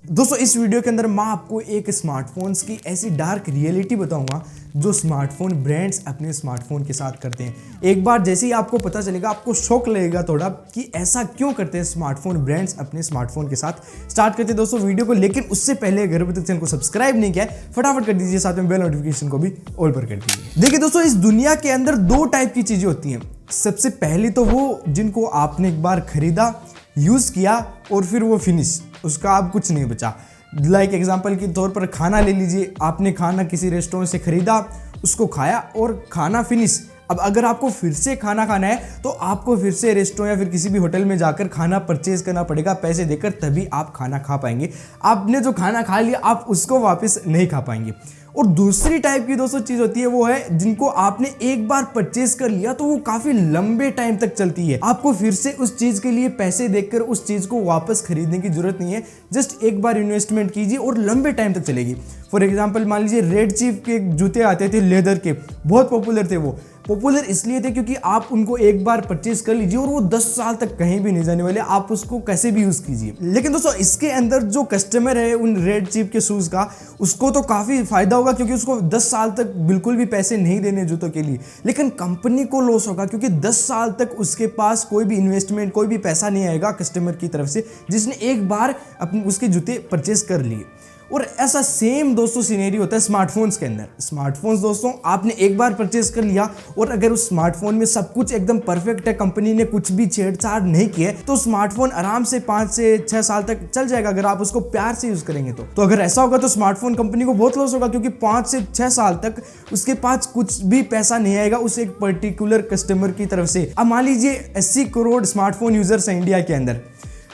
दोस्तों इस वीडियो के अंदर मैं आपको एक स्मार्टफोन्स की ऐसी डार्क रियलिटी बताऊंगा जो स्मार्टफोन ब्रांड्स अपने स्मार्टफोन के साथ करते हैं। एक बार जैसे ही आपको पता चलेगा आपको शौक लगेगा थोड़ा कि ऐसा क्यों करते हैं स्मार्टफोन ब्रांड्स अपने स्मार्टफोन के साथ। स्टार्ट करते हैं दोस्तों वीडियो को, लेकिन उससे पहले अगर अभी तक चैनल को सब्सक्राइब नहीं किया है फटाफट कर दीजिए, साथ में बेल नोटिफिकेशन को भी ऑल पर कर दीजिए। देखिए दोस्तों, इस दुनिया के अंदर दो टाइप की चीजें होती हैं। सबसे पहली तो वो जिनको आपने एक बार खरीदा, यूज किया और फिर वो फिनिश, उसका अब कुछ नहीं बचा। लाइक एग्जांपल के तौर पर खाना ले लीजिए, आपने खाना किसी रेस्टोरेंट से खरीदा, उसको खाया और खाना फिनिश। अब अगर आपको फिर से खाना खाना है तो आपको फिर से रेस्टोरेंट या फिर किसी भी होटल में जाकर खाना परचेज करना पड़ेगा, पैसे देकर, तभी आप खाना खा पाएंगे। आपने जो खाना खा लिया आप उसको वापस नहीं खा पाएंगे। और दूसरी टाइप की दोस्तों चीज होती है वो है जिनको आपने एक बार परचेज कर लिया तो वो काफी लंबे टाइम तक चलती है। आपको फिर से उस चीज के लिए पैसे देकर उस चीज को वापस खरीदने की जरूरत नहीं है। जस्ट एक बार इन्वेस्टमेंट कीजिए और लंबे टाइम तक चलेगी। फॉर एग्जाम्पल मान लीजिए रेड चीफ के जूते आते थे लेदर के, बहुत पॉपुलर थे। वो पॉपुलर इसलिए थे क्योंकि आप उनको एक बार परचेज कर लीजिए और वो 10 साल तक कहीं भी नहीं जाने वाले, आप उसको कैसे भी यूज कीजिए। लेकिन दोस्तों इसके अंदर जो कस्टमर है उन रेड चीफ के शूज का, उसको तो काफी फायदा होगा क्योंकि उसको 10 साल तक बिल्कुल भी पैसे नहीं देने जूतों के लिए। लेकिन कंपनी को लॉस होगा क्योंकि 10 साल तक उसके पास कोई भी इन्वेस्टमेंट, कोई भी पैसा नहीं आएगा कस्टमर की तरफ से जिसने एक बार अपने उसके जूते परचेज कर लिए। और ऐसा सेम दोस्तों सिनेरियो होता है स्मार्टफोन्स के अंदर। स्मार्टफोन्स दोस्तों आपने एक बार परचेज कर लिया और अगर उस स्मार्टफोन में सब कुछ एकदम परफेक्ट है, कंपनी ने कुछ भी छेड़छाड़ नहीं किया है, तो स्मार्टफोन आराम से 5 से 6 साल तक चल जाएगा अगर आप उसको प्यार से यूज करेंगे तो अगर ऐसा होगा तो स्मार्टफोन कंपनी को बहुत लॉस होगा क्योंकि 5 से 6 साल तक उसके पास कुछ भी पैसा नहीं आएगा उस एक पर्टिकुलर कस्टमर की तरफ से। अब मान लीजिए 80 करोड़ स्मार्टफोन यूजर्स हैं इंडिया के अंदर,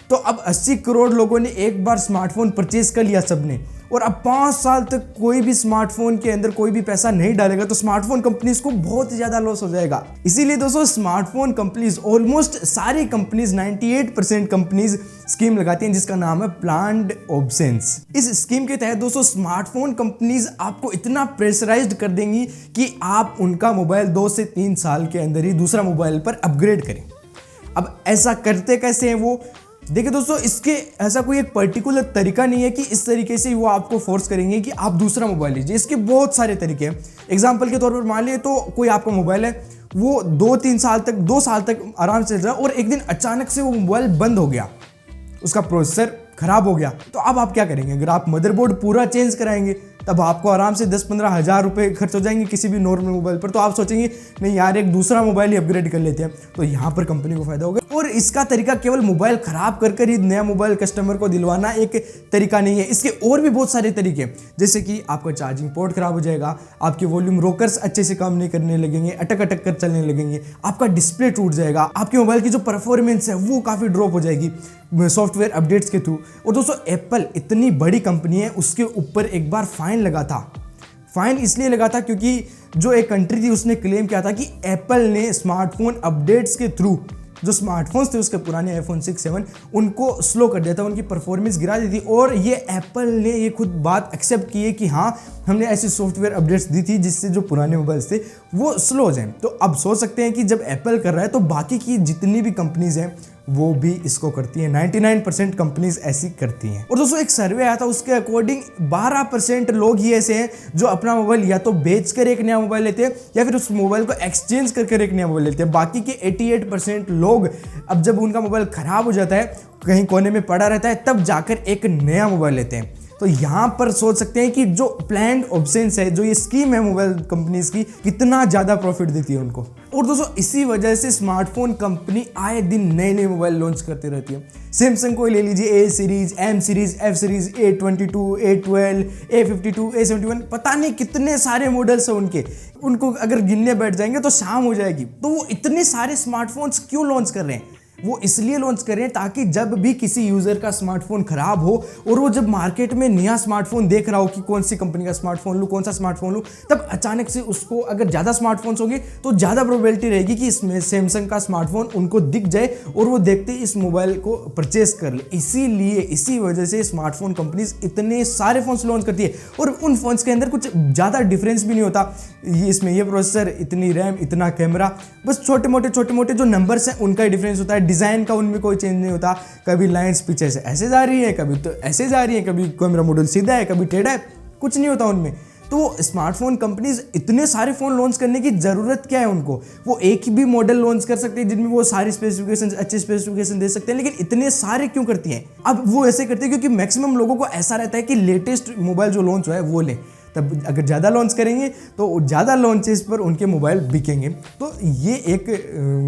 तो अब 80 करोड़ लोगों ने एक बार स्मार्टफोन परचेज कर लिया सबने, और अब 5 साल तक कोई भी स्मार्टफोन के अंदर कोई भी पैसा नहीं डालेगा तो स्मार्टफोन कंपनीज को बहुत ही ज्यादा लॉस हो जाएगा। इसीलिए दोस्तों स्मार्टफोन कंपनीज, ऑलमोस्ट सारी कंपनीज, 98% कंपनीज स्कीम लगाती हैं जिसका नाम है प्लान्ड ऑब्सेंस। इस स्कीम के तहत दोस्तों स्मार्टफोन कंपनीज आपको इतना प्रेशराइज्ड कर देंगी कि आप उनका मोबाइल 2 से 3 साल के अंदर ही दूसरा मोबाइल पर अपग्रेड करें। अब ऐसा करते कैसे हैं वो, देखिए दोस्तों इसके ऐसा कोई एक पर्टिकुलर तरीका नहीं है कि इस तरीके से वो आपको फोर्स करेंगे कि आप दूसरा मोबाइल लीजिए। इसके बहुत सारे तरीके हैं। एग्जांपल के तौर पर मान लिए तो कोई आपका मोबाइल है, वो 2 साल तक आराम से चल रहा है और एक दिन अचानक से वो मोबाइल बंद हो गया, उसका प्रोसेसर खराब हो गया, तो अब आप क्या करेंगे? अगर आप मदरबोर्ड पूरा चेंज कराएंगे तब आपको आराम से 10-15 हज़ार रुपए खर्च हो जाएंगे किसी भी नॉर्मल मोबाइल पर। तो आप सोचेंगे नहीं यार एक दूसरा मोबाइल ही अपग्रेड कर लेते हैं, तो यहाँ पर कंपनी को फायदा होगा। और इसका तरीका केवल मोबाइल खराब कर ही नया मोबाइल कस्टमर को दिलवाना एक तरीका नहीं है। इसके और भी बहुत सारे तरीके हैं, जैसे कि आपका चार्जिंग पोर्ट खराब हो जाएगा, आपके वॉल्यूम रोकर्स अच्छे से काम नहीं करने लगेंगे, अटक अटक कर चलने लगेंगे, आपका डिस्प्ले टूट जाएगा, आपके मोबाइल की जो परफॉर्मेंस है वो काफ़ी ड्रॉप हो जाएगी सॉफ्टवेयर अपडेट्स के थ्रू। और दोस्तों एप्पल इतनी बड़ी कंपनी है, उसके ऊपर एक बार फाइन लगा था। फाइन इसलिए लगा था क्योंकि जो एक कंट्री थी उसने क्लेम किया था कि एप्पल ने स्मार्टफोन अपडेट्स के थ्रू जो स्मार्टफोन्स थे उसके पुराने iPhone 6, 7 उनको स्लो कर दिया था, उनकी परफॉर्मेंस गिरा दी थी। और ये एप्पल ने ये खुद बात एक्सेप्ट की है कि हाँ हमने ऐसी सॉफ्टवेयर अपडेट्स दी थी जिससे जो पुराने मोबाइल्स थे वो स्लो हो जाए। तो अब सोच सकते हैं कि जब एप्पल कर रहा है तो बाकी की जितनी भी कंपनीज हैं वो भी इसको करती है। 99% कंपनीज ऐसी करती हैं। और दोस्तों एक सर्वे आया था, उसके अकॉर्डिंग 12% लोग ही ऐसे हैं जो अपना मोबाइल या तो बेचकर एक नया मोबाइल लेते हैं या फिर उस मोबाइल को एक्सचेंज करके एक नया मोबाइल लेते हैं। बाकी के 88% लोग अब जब उनका मोबाइल खराब हो जाता है, कहीं कोने में पड़ा रहता है, तब जाकर एक नया मोबाइल लेते हैं। तो यहाँ पर सोच सकते हैं कि जो प्लान्ड ऑब्सेंस है, जो ये स्कीम है मोबाइल कंपनीज की, कितना ज़्यादा प्रॉफिट देती है उनको। और दोस्तों इसी वजह से स्मार्टफोन कंपनी आए दिन नए नए मोबाइल लॉन्च करती रहती है। सैमसंग को ले लीजिए, A series, M series, F series, A22, A12, A52, A71, पता नहीं कितने सारे मॉडल्स हैं उनके। उनको अगर गिनने बैठ जाएंगे तो शाम हो जाएगी। तो वो इतने सारे स्मार्टफोन्स क्यों लॉन्च कर रहे हैं? वो इसलिए लॉन्च करें ताकि जब भी किसी यूजर का स्मार्टफोन खराब हो और वो जब मार्केट में नया स्मार्टफोन देख रहा हो कि कौन सी कंपनी का स्मार्टफोन लूँ, कौन सा स्मार्टफोन लूँ, तब अचानक से उसको अगर ज़्यादा स्मार्टफोन्स होंगे तो ज़्यादा प्रोबेबिलिटी रहेगी कि इसमें सैमसंग का स्मार्टफोन उनको दिख जाए और वो देखते ही इस मोबाइल को परचेस कर ले। इसीलिए इसी वजह से स्मार्टफोन कंपनीज इतने सारे फोन्स लॉन्च करती है और उन फोन्स के अंदर कुछ ज़्यादा डिफरेंस भी नहीं होता। इसमें ये प्रोसेसर, इतनी रैम, इतना कैमरा, बस छोटे मोटे जो नंबर्स हैं उनका ही डिफरेंस होता है। डिज़ाइन का उनमें कोई चेंज नहीं होता, कभी लाइंस पीछे से ऐसे जा रही है, कभी तो ऐसे जा रही है, कभी कैमरा मॉडल सीधा है, कभी टेढ़ा है, कुछ नहीं होता उनमें। तो स्मार्टफोन कंपनीज इतने सारे फ़ोन लॉन्च करने की ज़रूरत क्या है उनको? वो एक ही भी मॉडल लॉन्च कर सकते हैं जिनमें वो सारी स्पेसिफिकेशन, अच्छे स्पेसिफिकेशन दे सकते हैं, लेकिन इतने सारे क्यों करती हैं? अब वो ऐसे करते हैं क्योंकि मैक्सिमम लोगों को ऐसा रहता है कि लेटेस्ट मोबाइल जो लॉन्च हुआ है वो लें। तब अगर ज़्यादा लॉन्च करेंगे तो ज़्यादा लॉन्चेस पर उनके मोबाइल बिकेंगे। तो ये एक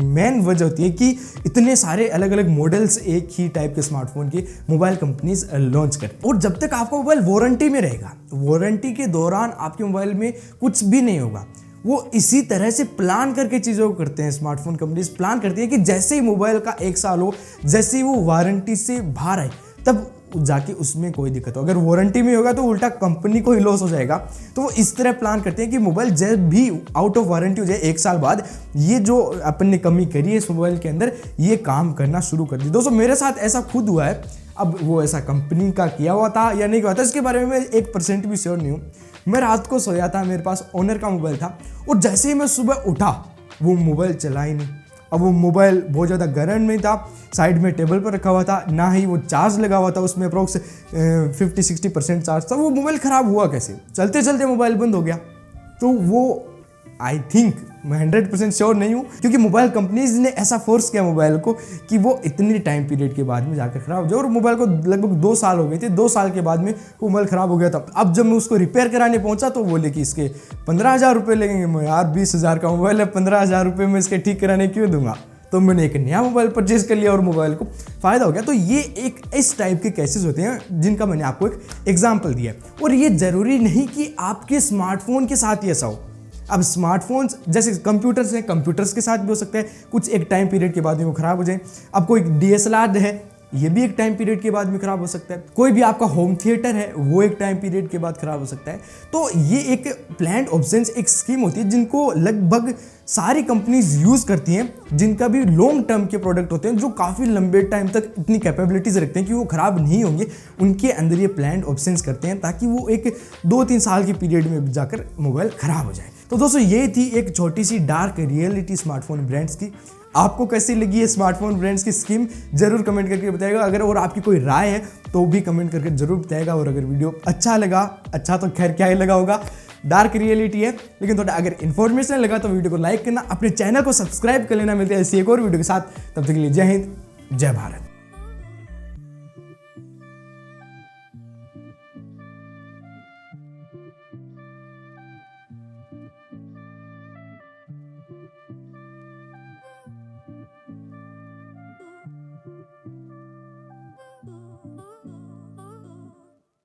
मेन वजह होती है कि इतने सारे अलग अलग मॉडल्स एक ही टाइप के स्मार्टफोन की मोबाइल कंपनीज लॉन्च करती। और जब तक आपका मोबाइल वारंटी में रहेगा, वारंटी के दौरान आपके मोबाइल में कुछ भी नहीं होगा। वो इसी तरह से प्लान करके चीज़ों को करते हैं। स्मार्टफोन कंपनीज प्लान करती है कि जैसे ही मोबाइल का 1 साल हो, जैसे ही वो वारंटी से बाहर आए, तब जाके उसमें कोई दिक्कत हो। अगर वारंटी में होगा तो उल्टा कंपनी को ही लॉस हो जाएगा। तो वो इस तरह प्लान करते हैं कि मोबाइल जब भी आउट ऑफ वारंटी हो जाए 1 साल बाद, ये जो अपन ने कमी करी है इस मोबाइल के अंदर, ये काम करना शुरू कर दी। दोस्तों मेरे साथ ऐसा खुद हुआ है। अब वो ऐसा कंपनी का किया हुआ था या नहीं किया था इसके बारे में मैं 1% भी श्योर नहीं हूँ। मैं रात को सोया था, मेरे पास ओनर का मोबाइल था, और जैसे ही मैं सुबह उठा वो मोबाइल चला ही नहीं। अब वो मोबाइल बहुत ज़्यादा गर्म नहीं था, साइड में टेबल पर रखा हुआ था, ना ही वो चार्ज लगा हुआ था, उसमें अप्रोक्स 50-60% चार्ज था। वो मोबाइल ख़राब हुआ कैसे? चलते चलते मोबाइल बंद हो गया। तो वो आई थिंक, मैं 100% श्योर नहीं हूँ, क्योंकि मोबाइल कंपनीज ने ऐसा फोर्स किया मोबाइल को कि वो इतने टाइम पीरियड के बाद में जाकर ख़राब हो जाए। और मोबाइल को लगभग 2 साल हो गए थे, 2 साल के बाद में वो मोबाइल ख़राब हो गया था। अब जब मैं उसको रिपेयर कराने पहुंचा तो बोले कि इसके 15,000 रुपये लगेंगे। मैं यार 20,000 का मोबाइल है, 15,000 रुपये में इसके ठीक कराने क्यों दूंगा? तो मैंने एक नया मोबाइल परचेज कर लिया और मोबाइल को फ़ायदा हो गया। तो ये एक इस टाइप के केसेस होते हैं जिनका मैंने आपको एक एग्जाम्पल दिया। और ये ज़रूरी नहीं कि आपके स्मार्टफोन के साथ ही ऐसा हो। अब स्मार्टफोन्स जैसे कंप्यूटर्स हैं, कंप्यूटर्स के साथ भी हो सकता है, कुछ एक टाइम पीरियड के बाद में वो ख़राब हो जाए। अब कोई DSLR है, ये भी एक टाइम पीरियड के बाद में ख़राब हो सकता है। कोई भी आपका होम थिएटर है, वो एक टाइम पीरियड के बाद ख़राब हो सकता है। तो ये एक प्लान्ड ऑब्सेंस, एक स्कीम होती है जिनको लगभग सारी कंपनीज यूज़ करती हैं, जिनका भी लॉन्ग टर्म के प्रोडक्ट होते हैं जो काफ़ी लंबे टाइम तक इतनी कैपेबिलिटीज़ रखते हैं कि वो ख़राब नहीं होंगे। उनके अंदर ये प्लान्ड ऑब्सेंस करते हैं ताकि वो एक 2-3 साल के पीरियड में जाकर मोबाइल ख़राब हो जाए। तो दोस्तों ये थी एक छोटी सी डार्क रियलिटी स्मार्टफोन ब्रांड्स की। आपको कैसी लगी है स्मार्टफोन ब्रांड्स की स्कीम, जरूर कमेंट करके बताइएगा। अगर और आपकी कोई राय है तो भी कमेंट करके जरूर बताइएगा। और अगर वीडियो अच्छा लगा, अच्छा तो खैर क्या ही लगा होगा, डार्क रियलिटी है, लेकिन थोड़ा अगर इन्फॉर्मेशन लगा तो वीडियो को लाइक करना, अपने चैनल को सब्सक्राइब कर लेना। मिलते हैं ऐसी एक और वीडियो के साथ, तब तक के लिए जय हिंद, जय भारत।